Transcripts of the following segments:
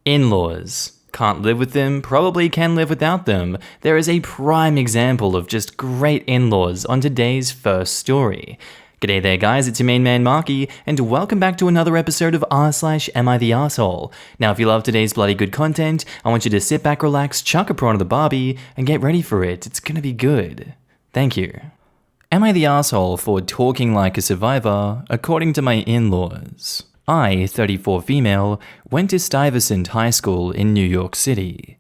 In-laws. Can't live with them, probably can live without them. There is a prime example of just great in-laws on today's first story. G'day there guys, it's your main man Markee, and welcome back to another episode of r/AmITheA. Now if you love today's bloody good content, I want you to sit back, relax, chuck a prawn to the Barbie, and get ready for it. It's gonna be good. Thank you. Am I the asshole for talking like a survivor, according to my in-laws? I, 34 female, went to Stuyvesant High School in New York City.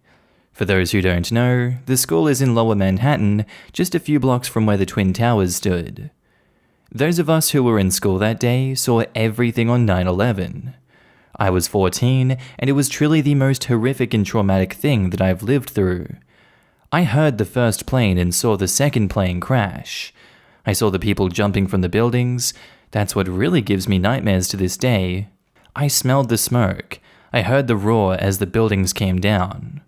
For those who don't know, the school is in Lower Manhattan, just a few blocks from where the Twin Towers stood. Those of us who were in school that day saw everything on 9/11. I was 14, and it was truly the most horrific and traumatic thing that I've lived through. I heard the first plane and saw the second plane crash. I saw the people jumping from the buildings. That's what really gives me nightmares to this day. I smelled the smoke. I heard the roar as the buildings came down.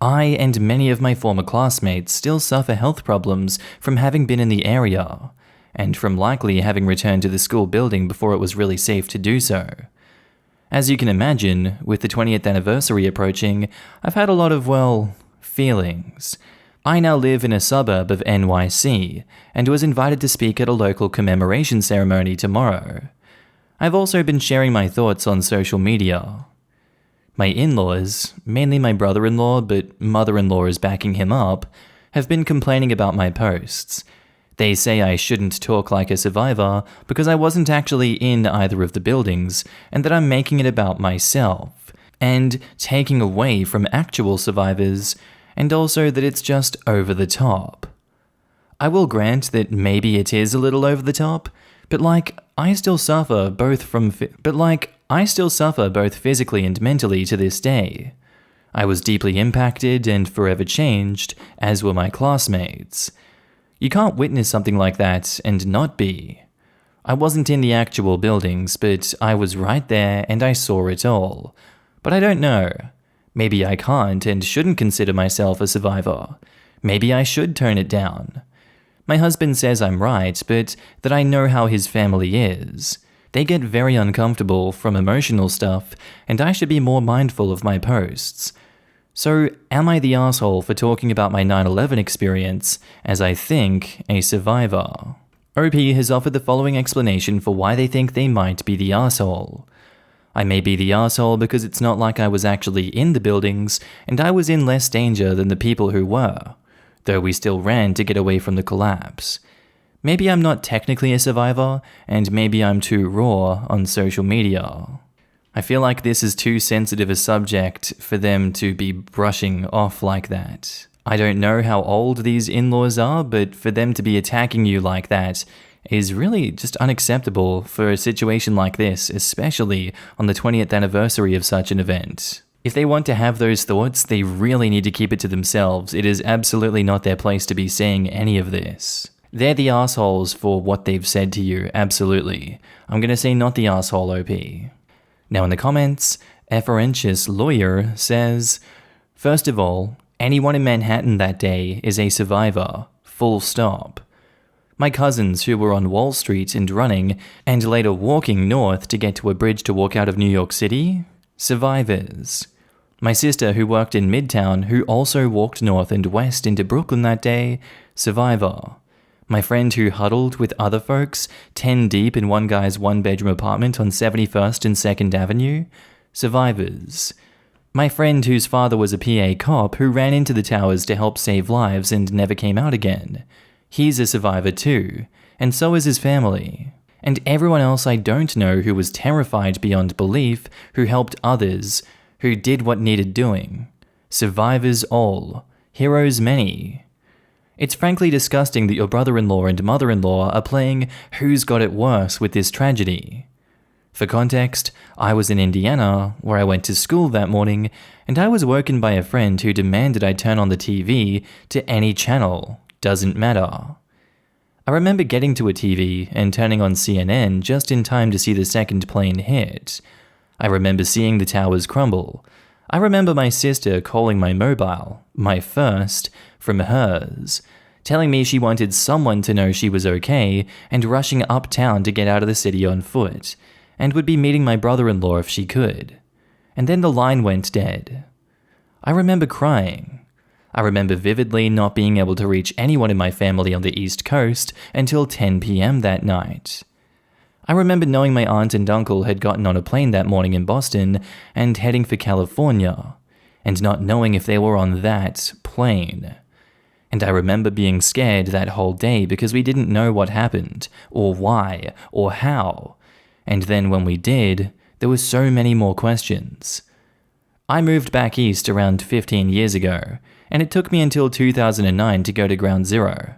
I and many of my former classmates still suffer health problems from having been in the area, and from likely having returned to the school building before it was really safe to do so. As you can imagine, with the 20th anniversary approaching, I've had a lot of, feelings. I now live in a suburb of NYC, and was invited to speak at a local commemoration ceremony tomorrow. I've also been sharing my thoughts on social media. My in-laws, mainly my brother-in-law, but mother-in-law is backing him up, have been complaining about my posts. They say I shouldn't talk like a survivor because I wasn't actually in either of the buildings, and that I'm making it about myself, and taking away from actual survivors, and also that it's just over the top. I will grant that maybe it is a little over the top, but I still suffer both physically and mentally to this day. I was deeply impacted and forever changed, as were my classmates. You can't witness something like that and not be. I wasn't in the actual buildings, but I was right there and I saw it all. But I don't know. Maybe I can't and shouldn't consider myself a survivor. Maybe I should tone it down. My husband says I'm right, but that I know how his family is. They get very uncomfortable from emotional stuff, and I should be more mindful of my posts. So, am I the asshole for talking about my 9/11 experience as I think a survivor? OP has offered the following explanation for why they think they might be the asshole. I may be the asshole because it's not like I was actually in the buildings, and I was in less danger than the people who were, though we still ran to get away from the collapse. Maybe I'm not technically a survivor, and maybe I'm too raw on social media. I feel like this is too sensitive a subject for them to be brushing off like that. I don't know how old these in-laws are, but for them to be attacking you like that is really just unacceptable for a situation like this, especially on the 20th anniversary of such an event. If they want to have those thoughts, they really need to keep it to themselves. It is absolutely not their place to be saying any of this. They're the assholes for what they've said to you, absolutely. I'm gonna say not the asshole OP. Now in the comments, Efferentious Lawyer says, "First of all, anyone in Manhattan that day is a survivor, full stop. My cousins who were on Wall Street and running, and later walking north to get to a bridge to walk out of New York City? Survivors. My sister who worked in Midtown who also walked north and west into Brooklyn that day? Survivor. My friend who huddled with other folks, 10 deep in one guy's one-bedroom apartment on 71st and 2nd Avenue? Survivors. My friend whose father was a PA cop who ran into the towers to help save lives and never came out again. He's a survivor too, and so is his family. And everyone else I don't know who was terrified beyond belief, who helped others, who did what needed doing. Survivors all. Heroes many. It's frankly disgusting that your brother-in-law and mother-in-law are playing who's got it worse with this tragedy. For context, I was in Indiana, where I went to school that morning, and I was woken by a friend who demanded I turn on the TV to any channel. Doesn't matter. I remember getting to a TV and turning on CNN just in time to see the second plane hit. I remember seeing the towers crumble. I remember my sister calling my mobile, my first, from hers, telling me she wanted someone to know she was okay and rushing uptown to get out of the city on foot, and would be meeting my brother-in-law if she could. and then the line went dead. I remember crying. I remember vividly not being able to reach anyone in my family on the East Coast until 10 p.m. that night. I remember knowing my aunt and uncle had gotten on a plane that morning in Boston and heading for California, and not knowing if they were on that plane. And I remember being scared that whole day because we didn't know what happened, or why, or how. And then when we did, there were so many more questions. I moved back east around 15 years ago, and it took me until 2009 to go to Ground Zero.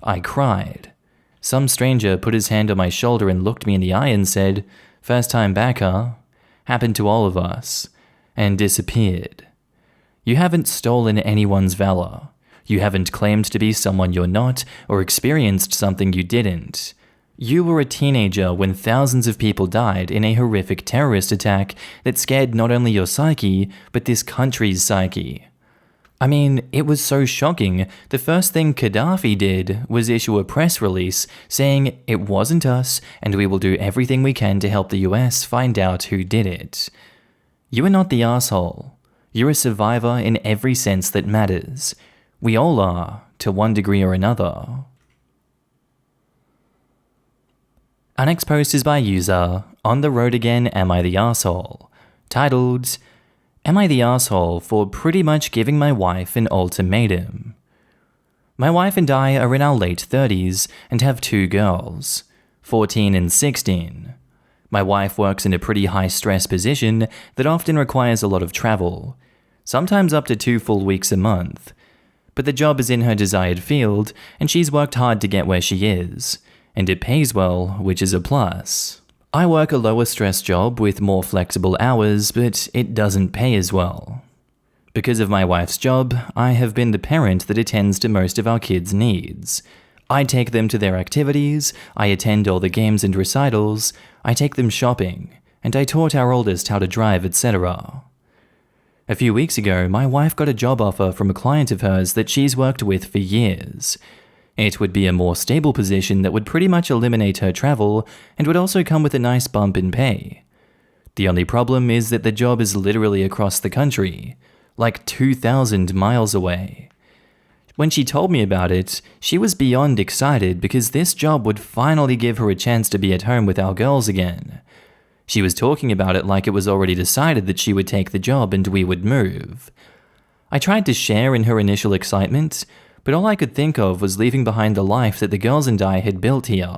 I cried. Some stranger put his hand on my shoulder and looked me in the eye and said, "First time back, huh? Happened to all of us," and disappeared. You haven't stolen anyone's valor. You haven't claimed to be someone you're not or experienced something you didn't. You were a teenager when thousands of people died in a horrific terrorist attack that scared not only your psyche, but this country's psyche. I mean, it was so shocking. The first thing Gaddafi did was issue a press release saying it wasn't us and we will do everything we can to help the US find out who did it. You are not the asshole. You're a survivor in every sense that matters. We all are, to one degree or another. Our next post is by user On the Road Again, Am I the Asshole? Titled, Am I the asshole for pretty much giving my wife an ultimatum? My wife and I are in our late 30s and have 2 girls, 14 and 16. My wife works in a pretty high-stress position that often requires a lot of travel, sometimes up to 2 full weeks a month. But the job is in her desired field, and she's worked hard to get where she is, and it pays well, which is a plus. I work a lower stress job with more flexible hours, but it doesn't pay as well. Because of my wife's job, I have been the parent that attends to most of our kids' needs. I take them to their activities, I attend all the games and recitals, I take them shopping, and I taught our oldest how to drive, etc. A few weeks ago, my wife got a job offer from a client of hers that she's worked with for years. It would be a more stable position that would pretty much eliminate her travel and would also come with a nice bump in pay. The only problem is that the job is literally across the country, like 2,000 miles away. When she told me about it, she was beyond excited because this job would finally give her a chance to be at home with our girls again. She was talking about it like it was already decided that she would take the job and we would move. I tried to share in her initial excitement, but all I could think of was leaving behind the life that the girls and I had built here.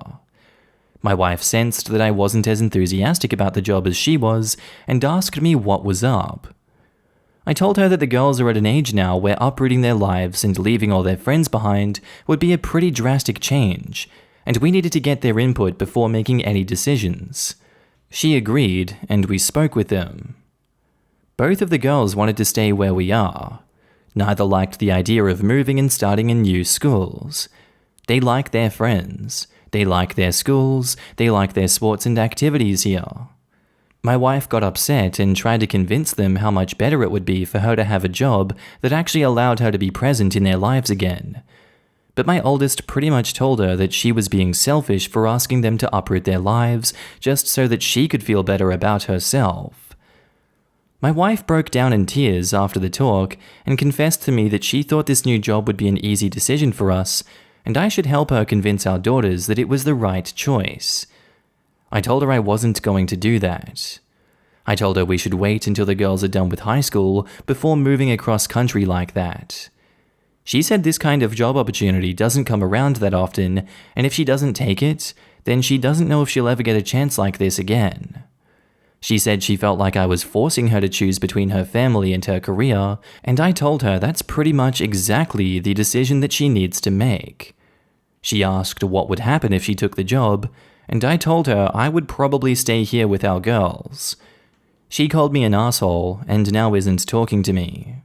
My wife sensed that I wasn't as enthusiastic about the job as she was and asked me what was up. I told her that the girls are at an age now where uprooting their lives and leaving all their friends behind would be a pretty drastic change, and we needed to get their input before making any decisions. She agreed, and we spoke with them. Both of the girls wanted to stay where we are. Neither liked the idea of moving and starting in new schools. They like their friends, they like their schools, they like their sports and activities here. My wife got upset and tried to convince them how much better it would be for her to have a job that actually allowed her to be present in their lives again. But my oldest pretty much told her that she was being selfish for asking them to uproot their lives just so that she could feel better about herself. My wife broke down in tears after the talk and confessed to me that she thought this new job would be an easy decision for us, and I should help her convince our daughters that it was the right choice. I told her I wasn't going to do that. I told her we should wait until the girls are done with high school before moving across country like that. She said this kind of job opportunity doesn't come around that often, and if she doesn't take it, then she doesn't know if she'll ever get a chance like this again. She said she felt like I was forcing her to choose between her family and her career, and I told her that's pretty much exactly the decision that she needs to make. She asked what would happen if she took the job, and I told her I would probably stay here with our girls. She called me an asshole and now isn't talking to me.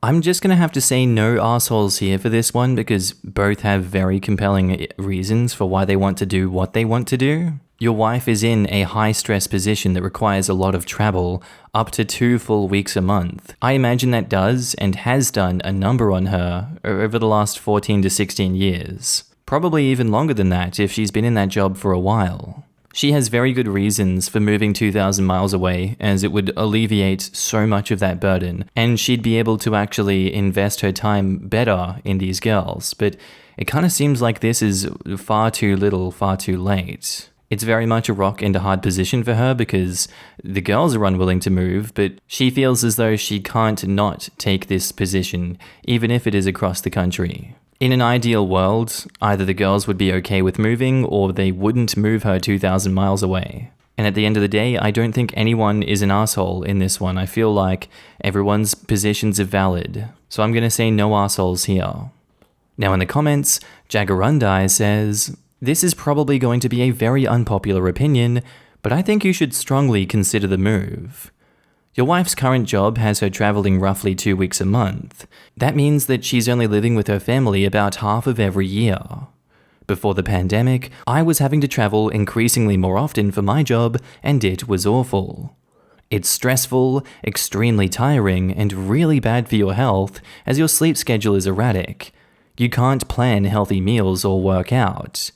I'm just gonna have to say no assholes here for this one because both have very compelling reasons for why they want to do what they want to do. Your wife is in a high-stress position that requires a lot of travel, up to 2 full weeks a month. I imagine that does and has done a number on her over the last 14 to 16 years. Probably even longer than that if she's been in that job for a while. She has very good reasons for moving 2,000 miles away, as it would alleviate so much of that burden, and she'd be able to actually invest her time better in these girls. But it kind of seems like this is far too little, far too late. It's very much a rock and a hard position for her because the girls are unwilling to move, but she feels as though she can't not take this position, even if it is across the country. In an ideal world, either the girls would be okay with moving or they wouldn't move her 2,000 miles away. And at the end of the day, I don't think anyone is an asshole in this one. I feel like everyone's positions are valid. So I'm going to say no assholes here. Now in the comments, Jagarundai says, "This is probably going to be a very unpopular opinion, but I think you should strongly consider the move. Your wife's current job has her traveling roughly 2 weeks a month. That means that she's only living with her family about half of every year. Before the pandemic, I was having to travel increasingly more often for my job, and it was awful. It's stressful, extremely tiring, and really bad for your health as your sleep schedule is erratic. You can't plan healthy meals or work out.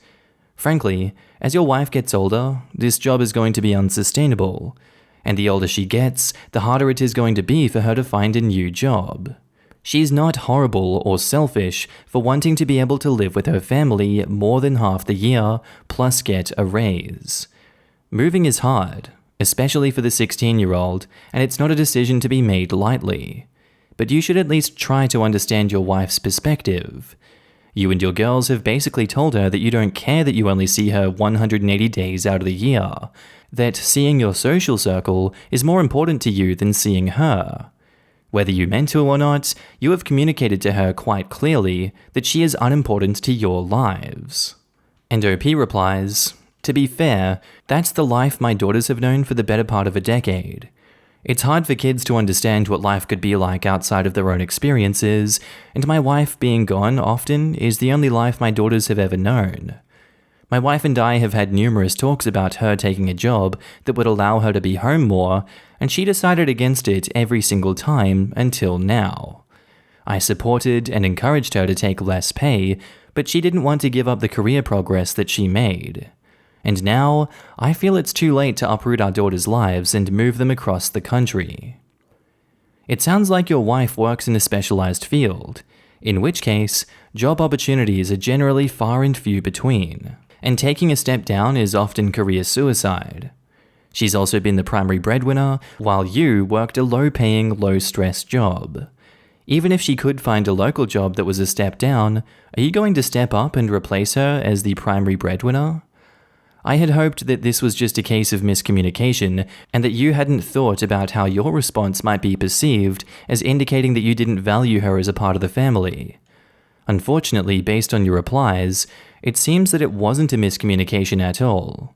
Frankly, as your wife gets older, this job is going to be unsustainable. And the older she gets, the harder it is going to be for her to find a new job. She's not horrible or selfish for wanting to be able to live with her family more than half the year, plus get a raise. Moving is hard, especially for the 16-year-old, and it's not a decision to be made lightly. But you should at least try to understand your wife's perspective. You and your girls have basically told her that you don't care that you only see her 180 days out of the year, that seeing your social circle is more important to you than seeing her. Whether you meant to or not, you have communicated to her quite clearly that she is unimportant to your lives." And OP replies, "To be fair, that's the life my daughters have known for the better part of a decade. It's hard for kids to understand what life could be like outside of their own experiences, and my wife being gone often is the only life my daughters have ever known. My wife and I have had numerous talks about her taking a job that would allow her to be home more, and she decided against it every single time until now. I supported and encouraged her to take less pay, but she didn't want to give up the career progress that she made. And now, I feel it's too late to uproot our daughters' lives and move them across the country." It sounds like your wife works in a specialized field, in which case, job opportunities are generally far and few between, and taking a step down is often career suicide. She's also been the primary breadwinner, while you worked a low-paying, low-stress job. Even if she could find a local job that was a step down, are you going to step up and replace her as the primary breadwinner? I had hoped that this was just a case of miscommunication, and that you hadn't thought about how your response might be perceived as indicating that you didn't value her as a part of the family. Unfortunately, based on your replies, it seems that it wasn't a miscommunication at all.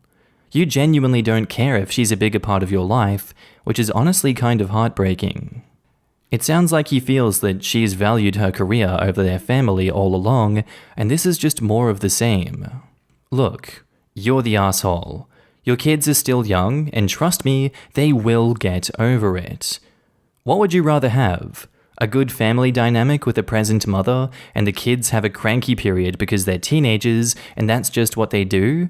You genuinely don't care if she's a bigger part of your life, which is honestly kind of heartbreaking. It sounds like he feels that she's valued her career over their family all along, and this is just more of the same. Look, you're the asshole. Your kids are still young, and trust me, they will get over it. What would you rather have? A good family dynamic with a present mother, and the kids have a cranky period because they're teenagers, and that's just what they do?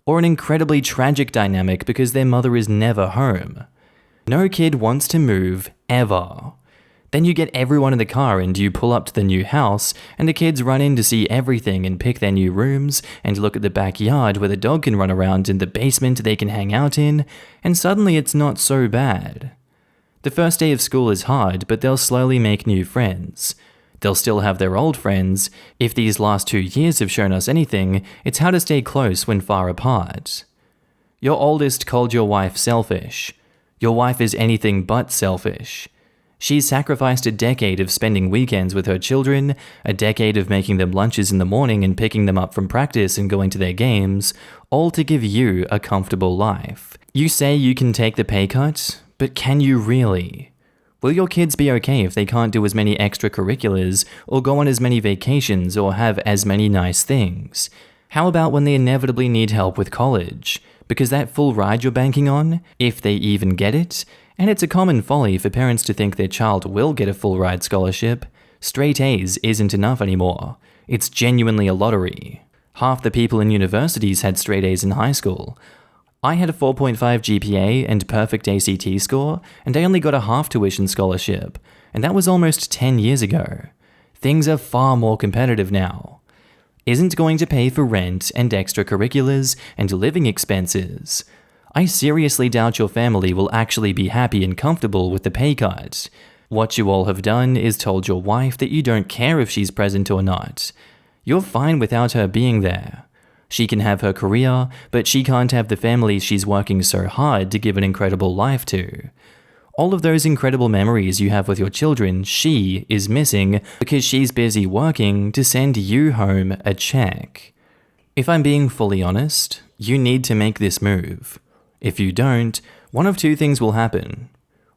Or an incredibly tragic dynamic because their mother is never home? No kid wants to move, ever. Then you get everyone in the car and you pull up to the new house, and the kids run in to see everything and pick their new rooms, and look at the backyard where the dog can run around and the basement they can hang out in, and suddenly it's not so bad. The first day of school is hard, but they'll slowly make new friends. They'll still have their old friends. If these last 2 years have shown us anything, it's how to stay close when far apart. Your oldest called your wife selfish. Your wife is anything but selfish. She's sacrificed a decade of spending weekends with her children, a decade of making them lunches in the morning and picking them up from practice and going to their games, all to give you a comfortable life. You say you can take the pay cut, but can you really? Will your kids be okay if they can't do as many extracurriculars, or go on as many vacations, or have as many nice things? How about when they inevitably need help with college? Because that full ride you're banking on, if they even get it, and it's a common folly for parents to think their child will get a full ride scholarship, straight A's isn't enough anymore. It's genuinely a lottery. Half the people in universities had straight A's in high school. I had a 4.5 GPA and perfect ACT score, and I only got a half tuition scholarship, and that was almost 10 years ago. Things are far more competitive now. Isn't going to pay for rent and extracurriculars and living expenses. I seriously doubt your family will actually be happy and comfortable with the pay cut. What you all have done is told your wife that you don't care if she's present or not. You're fine without her being there. She can have her career, but she can't have the family she's working so hard to give an incredible life to. All of those incredible memories you have with your children, she is missing because she's busy working to send you home a check. If I'm being fully honest, you need to make this move. If you don't, one of two things will happen.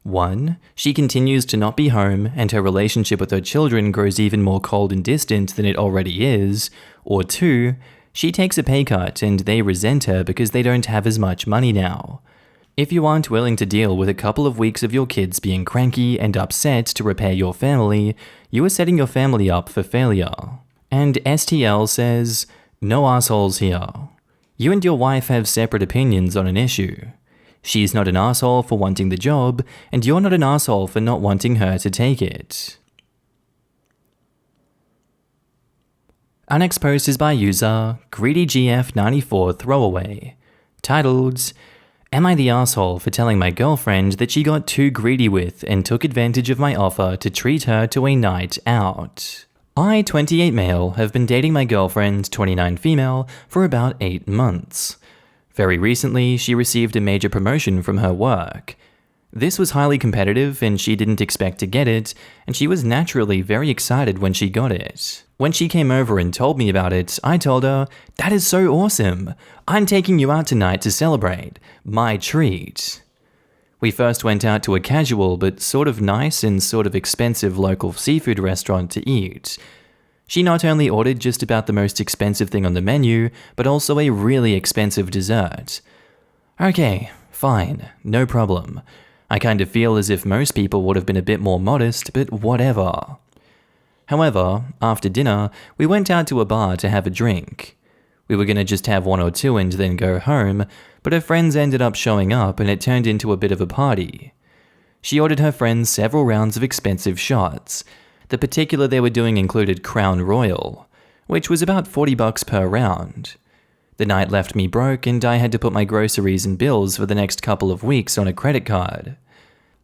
1, she continues to not be home and her relationship with her children grows even more cold and distant than it already is, or 2, she takes a pay cut and they resent her because they don't have as much money now. If you aren't willing to deal with a couple of weeks of your kids being cranky and upset to repair your family, you are setting your family up for failure. And STL says, no assholes here. You and your wife have separate opinions on an issue. She's not an asshole for wanting the job, and you're not an asshole for not wanting her to take it. Our next post is by user GreedyGF94 Throwaway, titled, Am I the asshole for telling my girlfriend that she got too greedy with and took advantage of my offer to treat her to a night out? I, 28 male, have been dating my girlfriend, 29 female, for about 8 months. Very recently, she received a major promotion from her work. This was highly competitive and she didn't expect to get it, and she was naturally very excited when she got it. When she came over and told me about it, I told her, that is so awesome. I'm taking you out tonight to celebrate. My treat. We first went out to a casual but sort of nice and sort of expensive local seafood restaurant to eat. She not only ordered just about the most expensive thing on the menu, but also a really expensive dessert. Okay, fine, no problem. I kind of feel as if most people would have been a bit more modest, but whatever. However, after dinner, we went out to a bar to have a drink. We were gonna just have 1 or 2 and then go home, but her friends ended up showing up and it turned into a bit of a party. She ordered her friends several rounds of expensive shots. The particular they were doing included Crown Royal, which was about $40 per round. The night left me broke and I had to put my groceries and bills for the next couple of weeks on a credit card.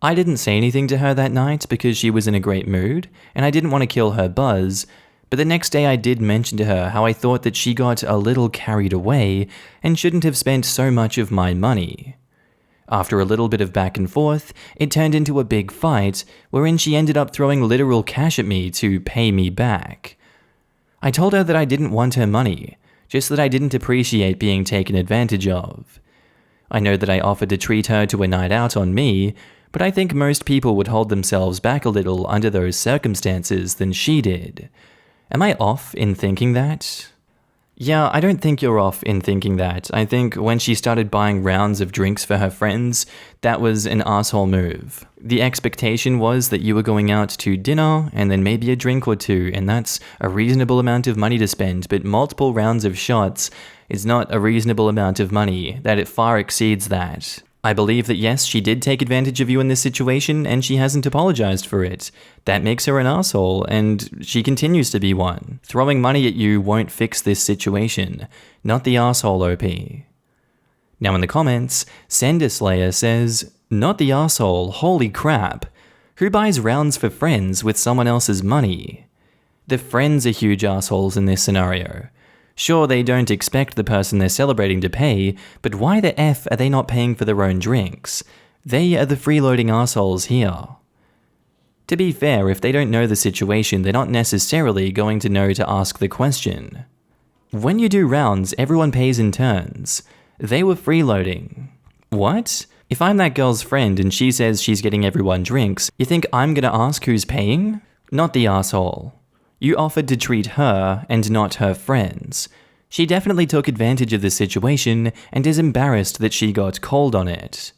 I didn't say anything to her that night because she was in a great mood, and I didn't want to kill her buzz, but the next day I did mention to her how I thought that she got a little carried away and shouldn't have spent so much of my money. After a little bit of back and forth, it turned into a big fight, wherein she ended up throwing literal cash at me to pay me back. I told her that I didn't want her money, just that I didn't appreciate being taken advantage of. I know that I offered to treat her to a night out on me, but I think most people would hold themselves back a little under those circumstances than she did. Am I off in thinking that? Yeah, I don't think you're off in thinking that. I think when she started buying rounds of drinks for her friends, that was an asshole move. The expectation was that you were going out to dinner and then maybe a drink or 2, and that's a reasonable amount of money to spend, but multiple rounds of shots is not a reasonable amount of money, that it far exceeds that. I believe that yes, she did take advantage of you in this situation, and she hasn't apologized for it. That makes her an asshole, and she continues to be one. Throwing money at you won't fix this situation. Not the asshole OP. Now in the comments, Senderslayer says, not the asshole, holy crap. Who buys rounds for friends with someone else's money? The friends are huge assholes in this scenario. Sure, they don't expect the person they're celebrating to pay, but why the F are they not paying for their own drinks? They are the freeloading assholes here. To be fair, if they don't know the situation, they're not necessarily going to know to ask the question. When you do rounds, everyone pays in turns. They were freeloading. What? If I'm that girl's friend and she says she's getting everyone drinks, you think I'm gonna ask who's paying? Not the asshole. You offered to treat her and not her friends. She definitely took advantage of the situation and is embarrassed that she got cold on it.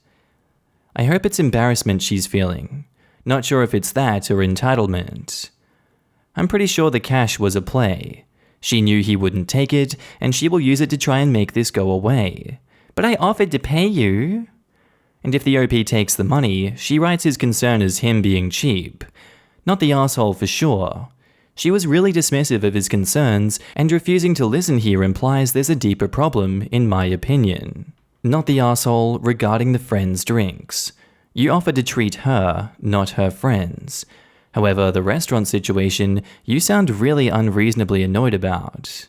I hope it's embarrassment she's feeling. Not sure if it's that or entitlement. I'm pretty sure the cash was a play. She knew he wouldn't take it, and she will use it to try and make this go away. But I offered to pay you. And if the OP takes the money, she writes his concern as him being cheap. Not the asshole for sure. She was really dismissive of his concerns, and refusing to listen here implies there's a deeper problem, in my opinion. Not the asshole regarding the friends' drinks. You offered to treat her, not her friends. However, the restaurant situation, you sound really unreasonably annoyed about.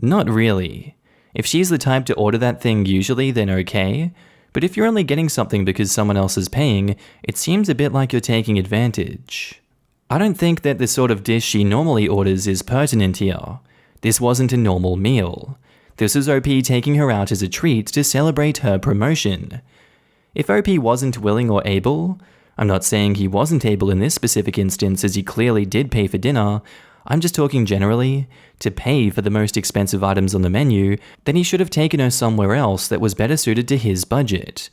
Not really. If she's the type to order that thing usually, then okay. But if you're only getting something because someone else is paying, it seems a bit like you're taking advantage. I don't think that the sort of dish she normally orders is pertinent here. This wasn't a normal meal. This was OP taking her out as a treat to celebrate her promotion. If OP wasn't willing or able, I'm not saying he wasn't able in this specific instance as he clearly did pay for dinner, I'm just talking generally, to pay for the most expensive items on the menu, then he should have taken her somewhere else that was better suited to his budget.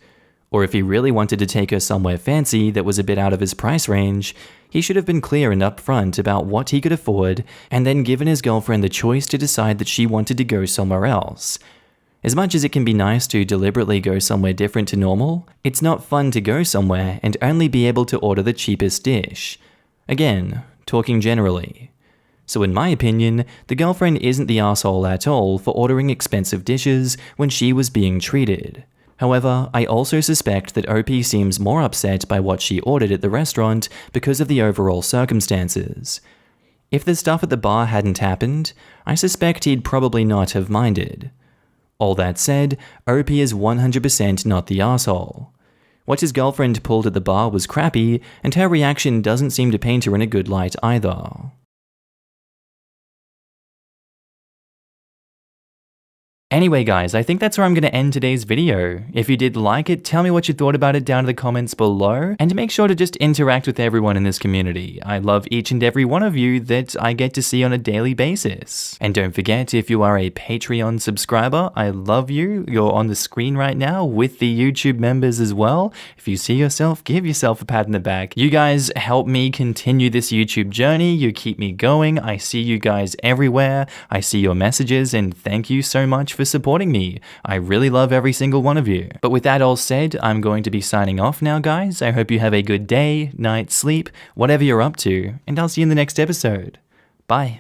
Or if he really wanted to take her somewhere fancy that was a bit out of his price range, he should have been clear and upfront about what he could afford and then given his girlfriend the choice to decide that she wanted to go somewhere else. As much as it can be nice to deliberately go somewhere different to normal, it's not fun to go somewhere and only be able to order the cheapest dish. Again, talking generally. So in my opinion, the girlfriend isn't the asshole at all for ordering expensive dishes when she was being treated. However, I also suspect that OP seems more upset by what she ordered at the restaurant because of the overall circumstances. If the stuff at the bar hadn't happened, I suspect he'd probably not have minded. All that said, OP is 100% not the asshole. What his girlfriend pulled at the bar was crappy, and her reaction doesn't seem to paint her in a good light either. Anyway guys, I think that's where I'm going to end today's video. If you did like it, tell me what you thought about it down in the comments below, and make sure to just interact with everyone in this community. I love each and every one of you that I get to see on a daily basis. And don't forget, if you are a Patreon subscriber, I love you. You're on the screen right now with the YouTube members as well. If you see yourself, give yourself a pat in the back. You guys help me continue this YouTube journey. You keep me going. I see you guys everywhere. I see your messages, and thank you so much for supporting me. I really love every single one of you. But with that all said, I'm going to be signing off now, guys. I hope you have a good day, night, sleep, whatever you're up to, and I'll see you in the next episode. Bye.